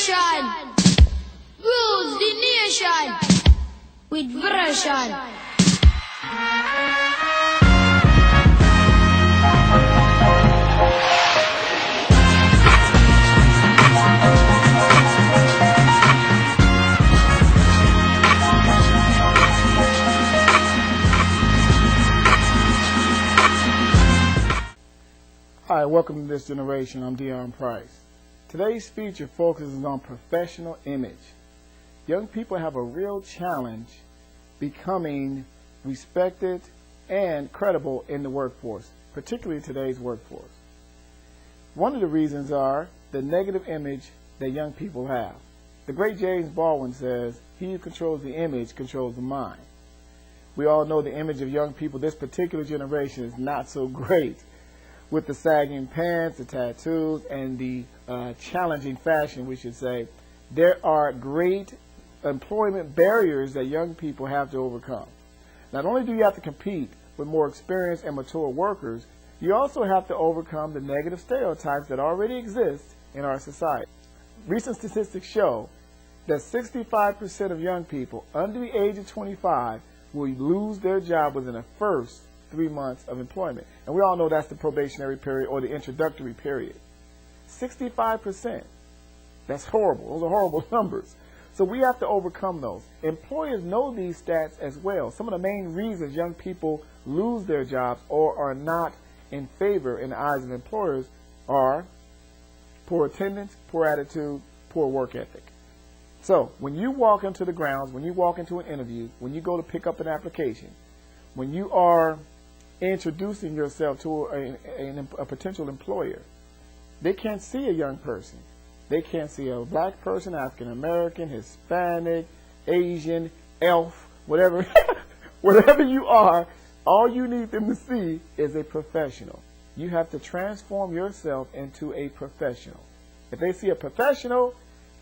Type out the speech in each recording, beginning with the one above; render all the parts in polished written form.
generation rules the nation with version. Hi, welcome to This Generation. I'm Deon Price. Today's feature focuses on professional image. Young people have a real challenge becoming respected and credible in the workforce, particularly today's workforce. One of the reasons are the negative image that young people have. The great James Baldwin says, "He who controls the image controls the mind." We all know the image of young people. This particular generation is not so great, with the sagging pants, the tattoos, and the challenging fashion, we should say. There are great employment barriers that young people have to overcome. Not only do you have to compete with more experienced and mature workers, you also have to overcome the negative stereotypes that already exist in our society. Recent statistics show that 65% of young people under the age of 25 will lose their job within the first 3 months of employment. And we all know that's the probationary period or the introductory period. 65%. That's horrible. Those are horrible numbers. So we have to overcome those. Employers know these stats as well. Some of the main reasons young people lose their jobs or are not in favor in the eyes of employers are poor attendance, poor attitude, poor work ethic. So when you walk into the grounds, when you walk into an interview, when you go to pick up an application, when you are introducing yourself to a potential employer, they can't see a young person. They can't see a black person, African American, Hispanic, Asian, elf, whatever, whatever you are. All you need them to see is a professional. You have to transform yourself into a professional. If they see a professional,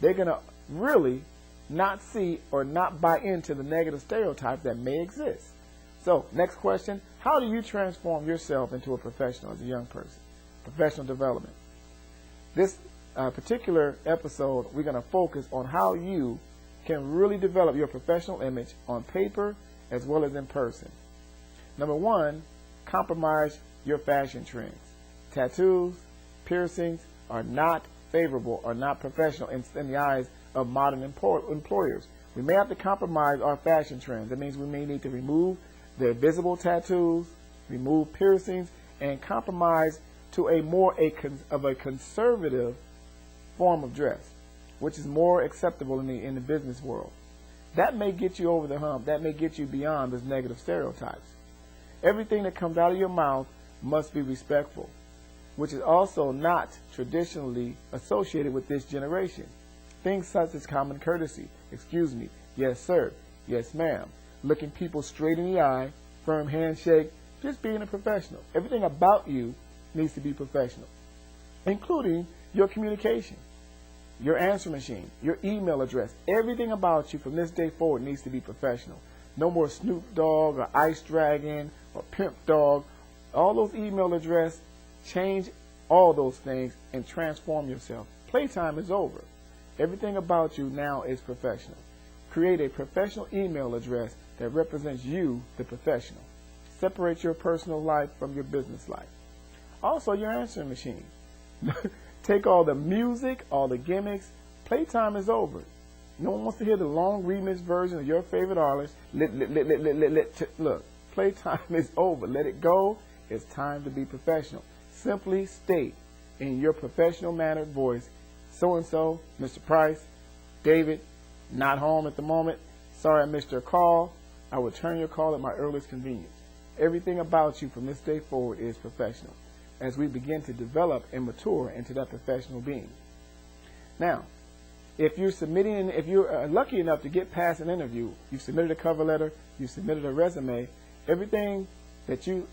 they're going to really not see or not buy into the negative stereotypes that may exist. So, next question, how do you transform yourself into a professional as a young person? Professional development. This particular episode, we're going to focus on how you can really develop your professional image on paper as well as in person. Number one, compromise your fashion trends. Tattoos, piercings are not favorable, are not professional in the eyes of modern employers. We may have to compromise our fashion trends. That means we may need to remove the visible tattoos, remove piercings, and compromise to a more of a conservative form of dress, which is more acceptable in the business world. That may get you over the hump. That may get you beyond those negative stereotypes. Everything that comes out of your mouth must be respectful, which is also not traditionally associated with this generation. Things such as common courtesy, excuse me, yes sir, yes ma'am, looking people straight in the eye, firm handshake, just being a professional. Everything about you needs to be professional, including your communication, your answer machine, your email address. Everything about you from this day forward needs to be professional. No more Snoop Dogg or Ice Dragon or Pimp Dog. All those email address, change all those things and transform yourself. Playtime is over. Everything about you now is professional. Create a professional email address that represents you, the professional. Separate your personal life from your business life. Also, your answering machine. Take all the music, all the gimmicks. Playtime is over. No one wants to hear the long remix version of your favorite artist. Look, playtime is over. Let it go. It's time to be professional. Simply state in your professional mannered voice, so-and-so, Mr. Price, David, not home at the moment. Sorry I missed your call. I will return your call at my earliest convenience. Everything about you from this day forward is professional as we begin to develop and mature into that professional being. Now, if you're lucky enough to get past an interview, you've submitted a cover letter, you've submitted a resume, everything that you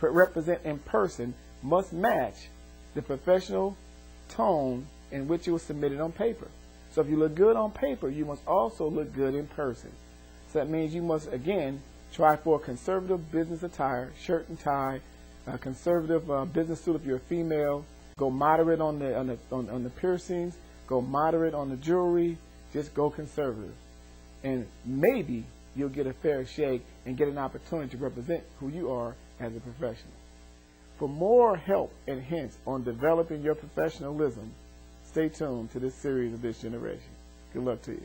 represent in person must match the professional tone in which it was submitted on paper. So if you look good on paper, you must also look good in person. So that means you must, again, try for a conservative business attire, shirt and tie, a conservative business suit if you're a female. Go moderate on the piercings. Go moderate on the jewelry. Just go conservative. And maybe you'll get a fair shake and get an opportunity to represent who you are as a professional. For more help and hints on developing your professionalism, stay tuned to this series of This Generation. Good luck to you.